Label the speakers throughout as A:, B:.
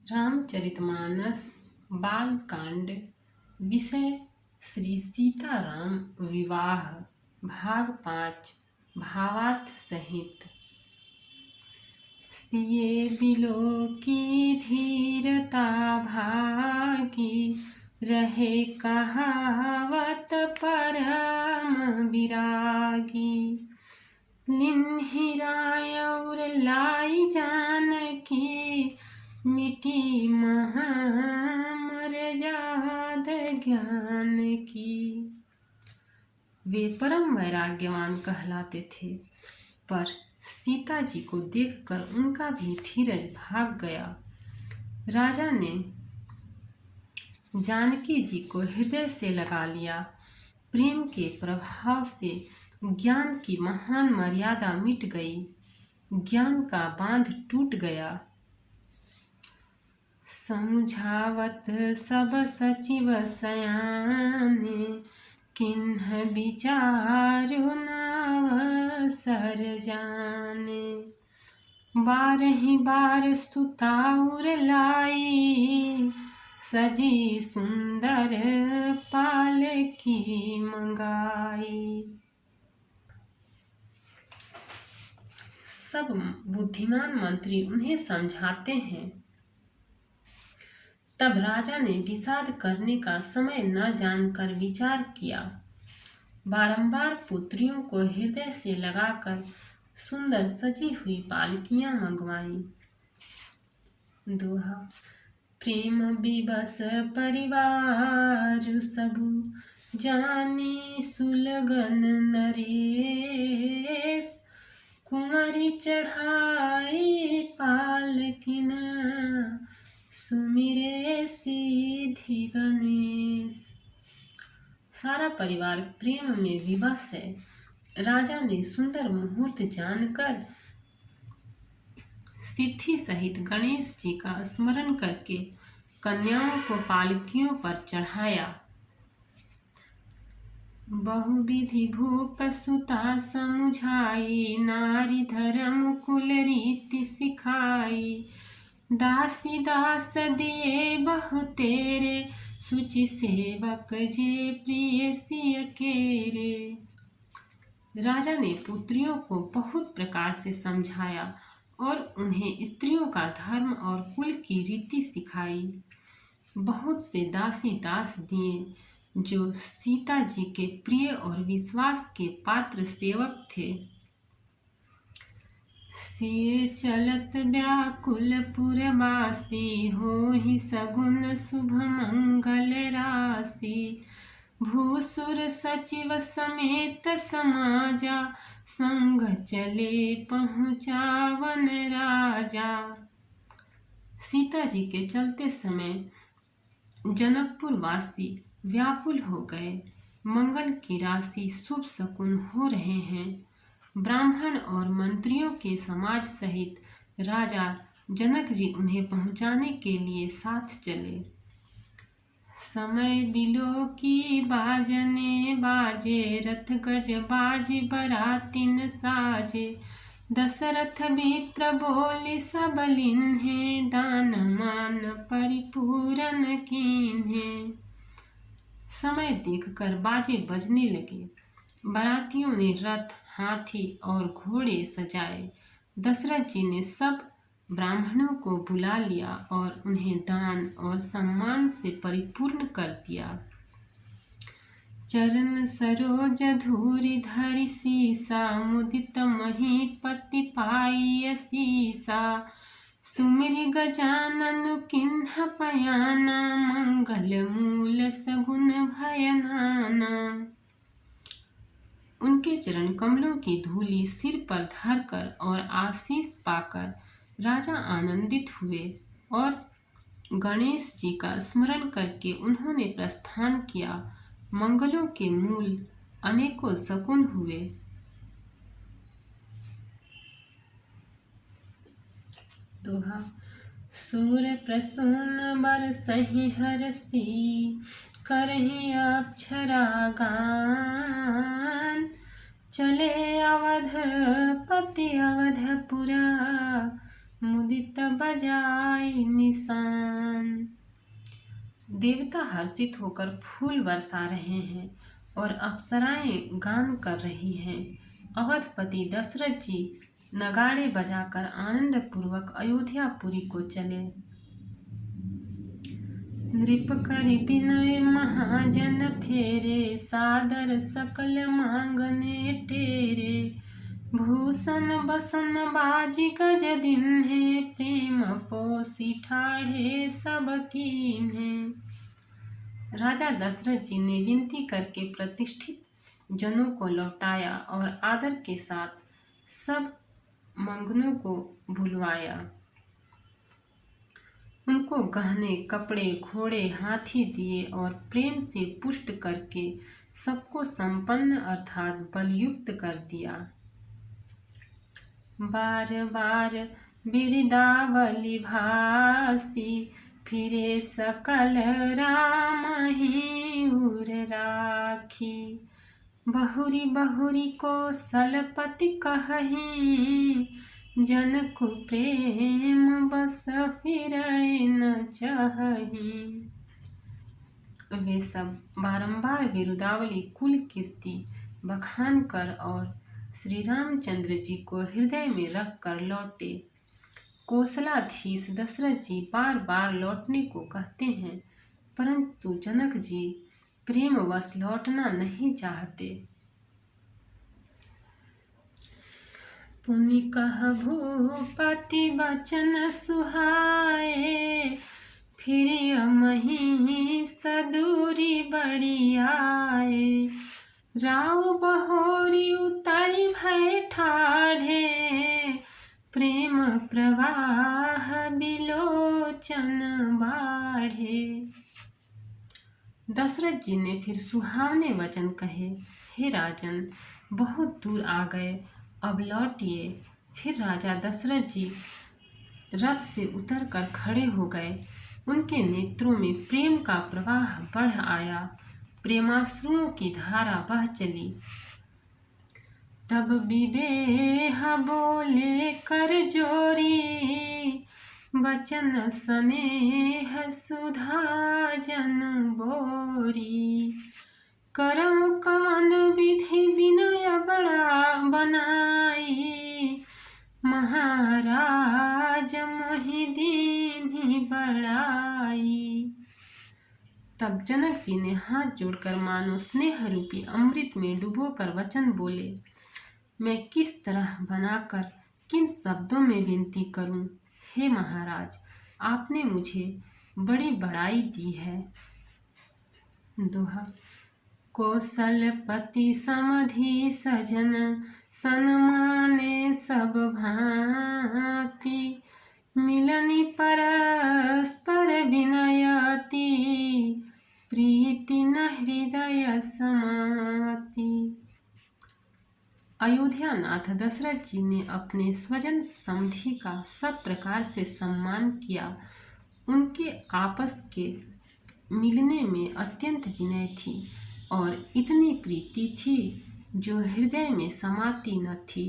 A: रामचरितमानस बालकांड। विषय श्री सीताराम विवाह। भाग 5। भावार्थ सहित। सिए बिलो की धीरता भागी, रहे कहावत परम विरागी। लिन्हिराय और लाई जानकी, मिटी मर्याद ज्ञान की। वे परम वैराग्यवान कहलाते थे, पर सीता जी को देखकर उनका भी धीरज भाग गया। राजा ने जानकी जी को हृदय से लगा लिया। प्रेम के प्रभाव से ज्ञान की महान मर्यादा मिट गई, ज्ञान का बांध टूट गया। समझावत सब सचिव सयाने, किन्ह विचारु नावसर जाने। बारहि बार सुताउर लाई, सजी सुंदर पालकी मंगाई। सब बुद्धिमान मंत्री उन्हें समझाते हैं। तब राजा ने विषाद करने का समय न जानकर विचार किया। बारंबार पुत्रियों को हृदय से लगाकर सुंदर सजी हुई पालकियां मंगवाई। दोहा। प्रेम विवश परिवार सबु, जानी सुलगन नरेश। कुंवरी चढ़ाई पालकिन, सुमिरे सिद्धि गणेश। सारा परिवार प्रेम में विवश है। राजा ने सुंदर मुहूर्त जानकर सिद्धि सहित गणेश जी का स्मरण करके कन्याओं को पालकियों पर चढ़ाया। बहुविधि भूप सुता समुझाई, नारी धर्म कुल रीति सिखाई। दासी दास दिए बहु तेरे, सुचि सेवक जे प्रिय सिय केरे। राजा ने पुत्रियों को बहुत प्रकार से समझाया और उन्हें स्त्रियों का धर्म और कुल की रीति सिखाई। बहुत से दासी दास दिए जो सीता जी के प्रिय और विश्वास के पात्र सेवक थे। सिए चलत व्याकुल पुरवासी, होहि सगुन शुभ मंगल राशि। भूसुर सचिव समेत समाजा, संग चले पहुँचावन राजा। सीता जी के चलते समय जनकपुर वासी व्याकुल हो गए। मंगल की राशि, शुभ शकुन हो रहे हैं। ब्राह्मण और मंत्रियों के समाज सहित राजा जनक जी उन्हें पहुंचाने के लिए साथ चले। समय बिलो की बाजने बाजे, रथ गज बाज बरातिन साजे। दशरथ विप्र बोले सब लिन्हे, दान मान परिपूरन कीन्हे। समय देखकर बाजे बजने लगे। बारातियों ने रथ, हाथी और घोड़े सजाए। दशरथ जी ने सब ब्राह्मणों को बुला लिया और उन्हें दान और सम्मान से परिपूर्ण कर दिया। चरण सरोज धूरि धरि सीसा, मुदित महीपति पाई असीसा। सुमिरि गजानन किन्ह पयाना, मंगल मूल सगुन भय नाना। उनके चरण कमलों की धूलि सिर पर धरकर और आशीष पाकर राजा आनंदित हुए और गणेश जी का स्मरण करके उन्होंने प्रस्थान किया। मंगलों के मूल अनेकों शकुन हुए। दोहा। सूर प्रसून बरसहि हरषि, करहि अक्षरा गान। चले अवध पति अवधपुरा, मुदित बजाई निशान। देवता हर्षित होकर फूल बरसा रहे हैं और अप्सराएं गान कर रही हैं। अवधपति दशरथ जी नगाड़े बजाकर आनंद पूर्वक अयोध्यापुरी को चले। नृप करि विनय महाजन फेरे, सादर सकल मांगने टेरे। भूषण बसन बाजी गज दिन्हे, प्रेम पोसी ठाढ़े सब कीन्हे। राजा दशरथ जी ने विनती करके प्रतिष्ठित जनों को लौटाया और आदर के साथ सब मंगनों को भुलवाया। उनको गहने, कपड़े, घोड़े, हाथी दिए और प्रेम से पुष्ट करके सबको संपन्न अर्थात बलयुक्त कर दिया। बार बार बिरदावली भासी, फिरे सकल राम ही उर राखी। बहुरी बहुरी कौशलपति कहहीं, जनकु प्रेम बस फिरै न चाहीं। वे सब बारंबार बिरुदावली कुल कीर्ति बखान कर और श्री रामचंद्र जी को हृदय में रख कर लौटे। कौशलाधीश दशरथ जी बार बार लौटने को कहते हैं, परंतु जनक जी प्रेमवश लौटना नहीं चाहते। पुनि कह भूपति वचन सुहाए, फिर मही सदूरी बड़ी आए। राउ बहोरी उतारी भय ठाढ़े, प्रेम प्रवाह बिलोचन बाढ़े। दशरथ जी ने फिर सुहावने वचन कहे, हे राजन, बहुत दूर आ गए, अब लौटिए। फिर राजा दशरथ जी रथ से उतरकर खड़े हो गए। उनके नेत्रों में प्रेम का प्रवाह बढ़ आया, प्रेमाश्रुओं की धारा बह चली। तब विदेह बोले कर जोरी, वचन स्नेह सुधा जन बोरी। करम कवन विधि विनय बड़ा बनाई, महाराज मोहि दीन्ही बड़ाई। तब जनक जी ने हाथ जोड़कर मानो स्नेह रूपी अमृत में डुबोकर वचन बोले, मैं किस तरह बनाकर किन शब्दों में विनती करूं। हे महाराज, आपने मुझे बड़ी बड़ाई दी है। दोहा। कौशलपति समधि सजन, सन्माने सब भांति। मिलनी परस्पर विनयति, प्रीति न हृदय समाति। अयोध्यानाथ दशरथ जी ने अपने स्वजन समधि का सब प्रकार से सम्मान किया। उनके आपस के मिलने में अत्यंत विनय थी और इतनी प्रीति थी जो हृदय में समाती न थी।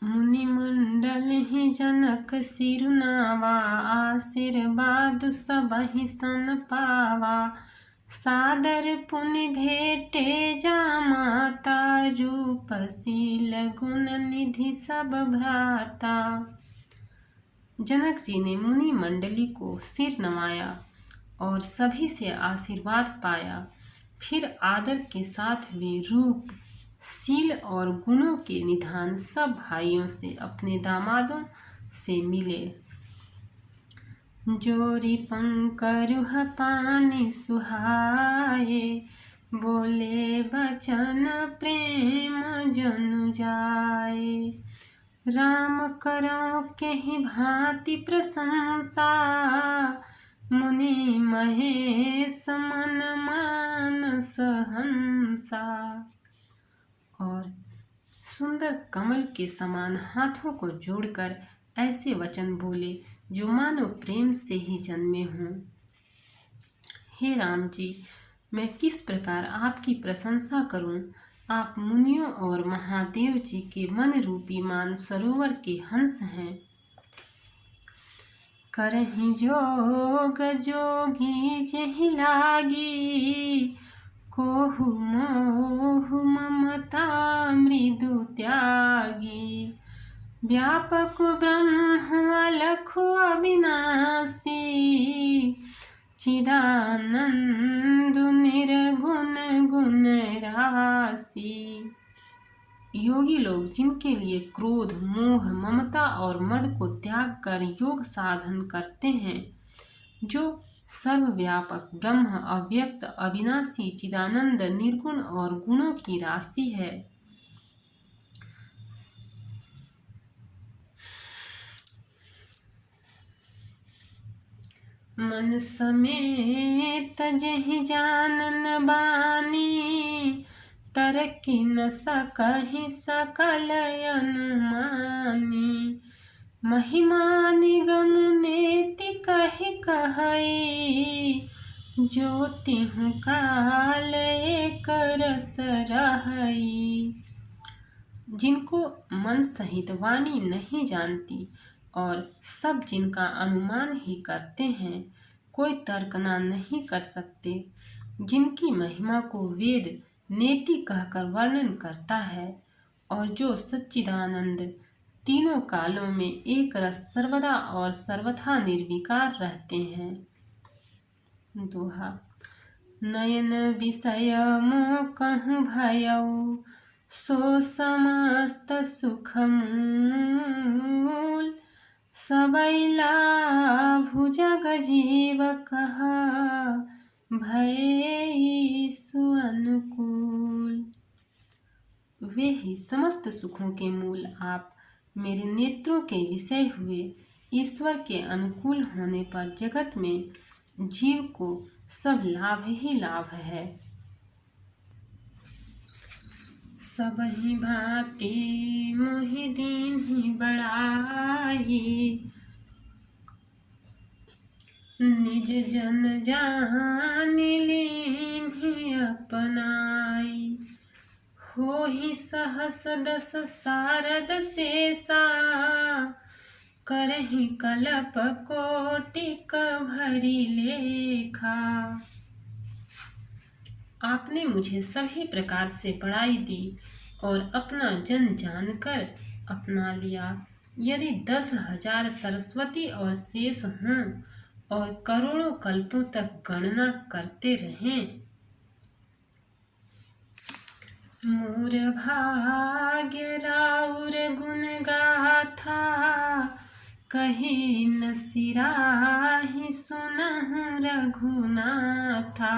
A: मुनिमंडल ही जनक सिरुनावा, आशीर्वाद सबहि सन पावा। सादर पुनि भेटे जामाता, रूप शील गुण निधि सब भ्राता। जनक जी ने मुनि मंडली को सिर नवाया और सभी से आशीर्वाद पाया। फिर आदर के साथ वे रूप, शील और गुणों के निधान सब भाइयों से अपने दामादों से मिले। जोरी पंकरुह पानी सुहाए, बोले बचन प्रेम जनु जाए। राम करो केहि भांति प्रशंसा, मुनि महेश मन मानस हंसा। और सुंदर कमल के समान हाथों को जोड़कर ऐसे वचन बोले जो मानो प्रेम से ही जन्मे हों। हे राम जी, मैं किस प्रकार आपकी प्रशंसा करूं। आप मुनियों और महादेव जी के मन रूपी मानसरोवर के हंस हैं। करहि जोग जोगी जेहि लागी, कोहु मोह ममता मृदु त्यागी। व्यापक ब्रह्म अलख अविनाशी, चिदानंद निर्गुण गुण राशि। योगी लोग जिनके लिए क्रोध, मोह, ममता और मद को त्याग कर योग साधन करते हैं, जो सर्वव्यापक ब्रह्म, अव्यक्त, अविनाशी, चिदानंद, निर्गुण और गुणों की राशि है। मन समेत जेहि जानन बानी, तरकी न सकहि सकल अनुमानी। महिमा निगम नेति कहि कहई, जो तिहुँ काल एक रस रहई। जिनको मन सहित वाणी नहीं जानती और सब जिनका अनुमान ही करते हैं, कोई तर्कना नहीं कर सकते, जिनकी महिमा को वेद नेति कहकर वर्णन करता है, और जो सच्चिदानंद तीनों कालों में एक रस सर्वदा और सर्वथा निर्विकार रहते हैं। दोहा। नयन विषय मोह कहूँ भयउ, सो समस्त सुख मूल। सबई लाभु जग जीव कहा, भय सु अनुकूल। वे ही समस्त सुखों के मूल आप मेरे नेत्रों के विषय हुए ईश्वर के अनुकूल होने पर जगत में जीव को सब लाभ ही लाभ है। सबहि भांति मोहि दीन्हि बड़ाई, निज जन जानि लीन्हि अपनाई। होहि सहस दस सारद शेषा, करहि कलप कोटिक भरी लेखा। आपने मुझे सभी प्रकार से बड़ाई दी और अपना जन जानकर अपना लिया। यदि 10,000 सरस्वती और शेष हों और करोड़ों कल्पों तक गणना करते रहें, मोर भाग्य राउर गुण गाथा, कही न सिराहि सुनहु रघुनाथा।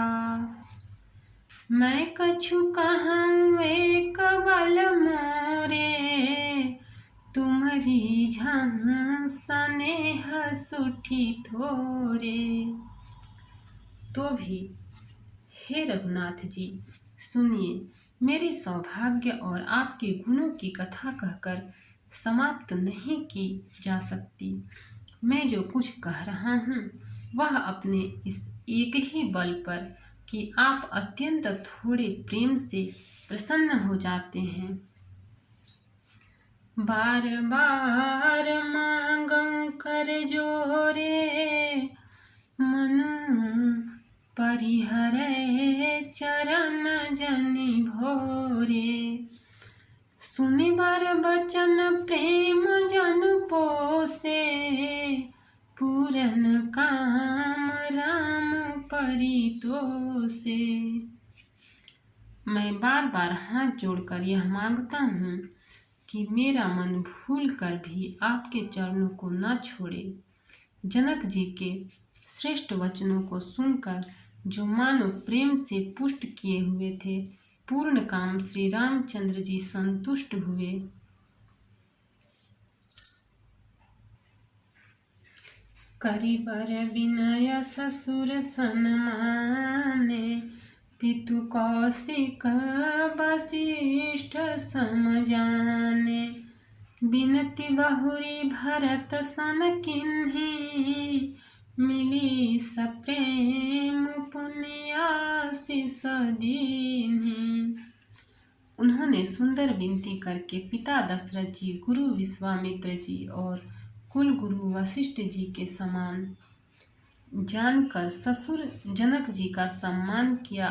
A: मैं कछु कहूँ एक बल मोरे, तुम्हारी झाँहू स्नेह सुठी थोरे। तो भी हे रघुनाथ जी, सुनिए, मेरे सौभाग्य और आपके गुणों की कथा कहकर समाप्त नहीं की जा सकती। मैं जो कुछ कह रहा हूँ वह अपने इस एक ही बल पर कि आप अत्यंत थोड़े प्रेम से प्रसन्न हो जाते हैं। बार बार मांगूं कर जोरे, मनु परिहरै चरण जनि भोरे। सुनिबर बचन प्रेम जन पोसे, पूरन काम राम परितोषे। मैं बार बार हाथ जोड़कर यह मांगता हूँ कि मेरा मन भूल कर भी आपके चरणों को न छोड़े। जनक जी के श्रेष्ठ वचनों को सुनकर जो मानो प्रेम से पुष्ट किए हुए थे, पूर्ण काम श्री रामचंद्र जी संतुष्ट हुए। करिबर विनय ससुर सन्माने, पितु कौशिक वशिष्ठ समजाने। बिनती बहुरी भरत सन किन्ही, मिली सप्रेम पुण्याशीष दीन्ही। उन्होंने सुंदर विनती करके पिता दशरथ जी, गुरु विश्वामित्र जी और कुल गुरु वशिष्ठ जी के समान जानकर ससुर जनक जी का सम्मान किया।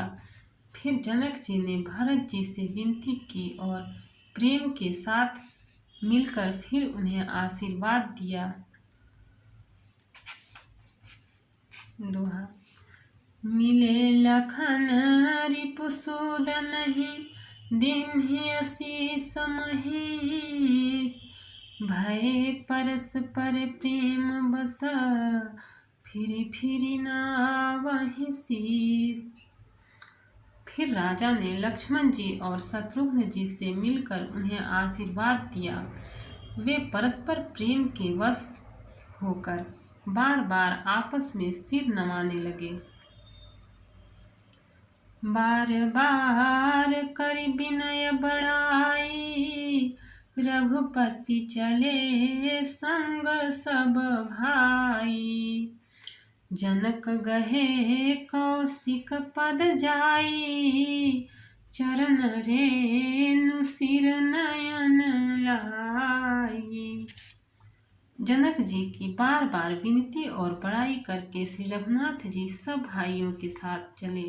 A: फिर जनक जी ने भरत जी से विनती की और प्रेम के साथ मिलकर फिर उन्हें आशीर्वाद दिया। दोहा। मिले लखन रिपुसूदन ही दीन्हि असीस महेश, भय परस्पर प्रेम बस फिरि फिरि नावहि शीस। फिर राजा ने लक्ष्मण जी और शत्रुघ्न जी से मिलकर उन्हें आशीर्वाद दिया। वे परस्पर प्रेम के वश होकर बार बार आपस में सिर नवाने लगे। बार बार कर विनय बढ़ाई, रघुपति चले संग सब भाई। जनक गहे कौशिक पद जाई, चरण रेणु सिर नयन लाई। जनक जी की बार बार विनती और बड़ाई करके श्री रघुनाथ जी सब भाइयों के साथ चले।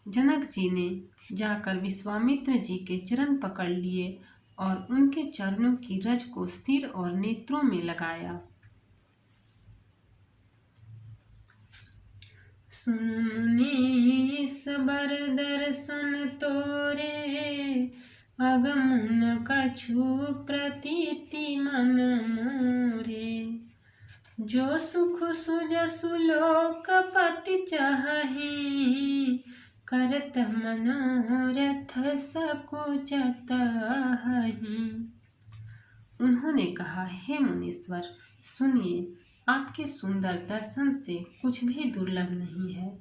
A: जनक जी ने जाकर विश्वामित्र जी के चरण पकड़ लिए और उनके चरणों की रज को सिर और नेत्रों में लगाया। सुनि सबर दर्शन तोरे, अगमुन कछु प्रतीति मन मोरे। जो सुख सुजसु लोकपति चाहि, करत मनोरथ सकुचत हहि। उन्होंने कहा, हे मुनीश्वर, सुनिए, आपके सुंदर दर्शन से कुछ भी दुर्लभ नहीं है।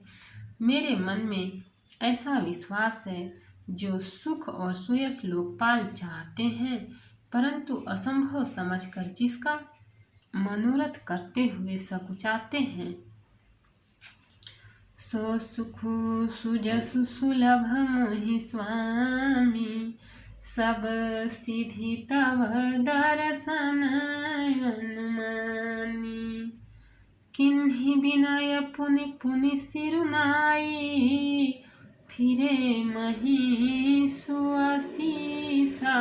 A: मेरे मन में ऐसा विश्वास है, जो सुख और सुयश लोकपाल चाहते हैं, परंतु असंभव समझकर जिसका मनोरथ करते हुए सकुचाते हैं, सो सुख सुजसु सुलभ मोहि स्वामी। सब सिद्धि तव दर्शन अनुमानी। किन्हि विनय पुनि पुनि सिरुनाई, फिरे मही सुअसीसा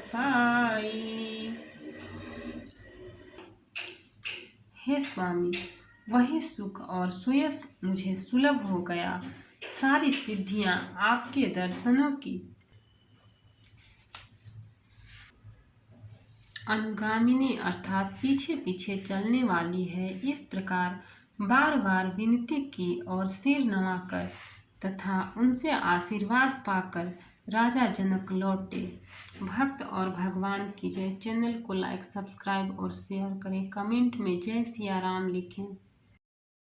A: पाई। हे स्वामी, वही सुख और सुयश मुझे सुलभ हो गया। सारी सिद्धियां आपके दर्शनों की अनुगामिनी अर्थात पीछे पीछे चलने वाली है। इस प्रकार बार बार विनती की और सिर नवाकर तथा उनसे आशीर्वाद पाकर राजा जनक लौटे। भक्त और भगवान की जय। चैनल को लाइक, सब्सक्राइब और शेयर करें। कमेंट में जय सिया राम लिखें।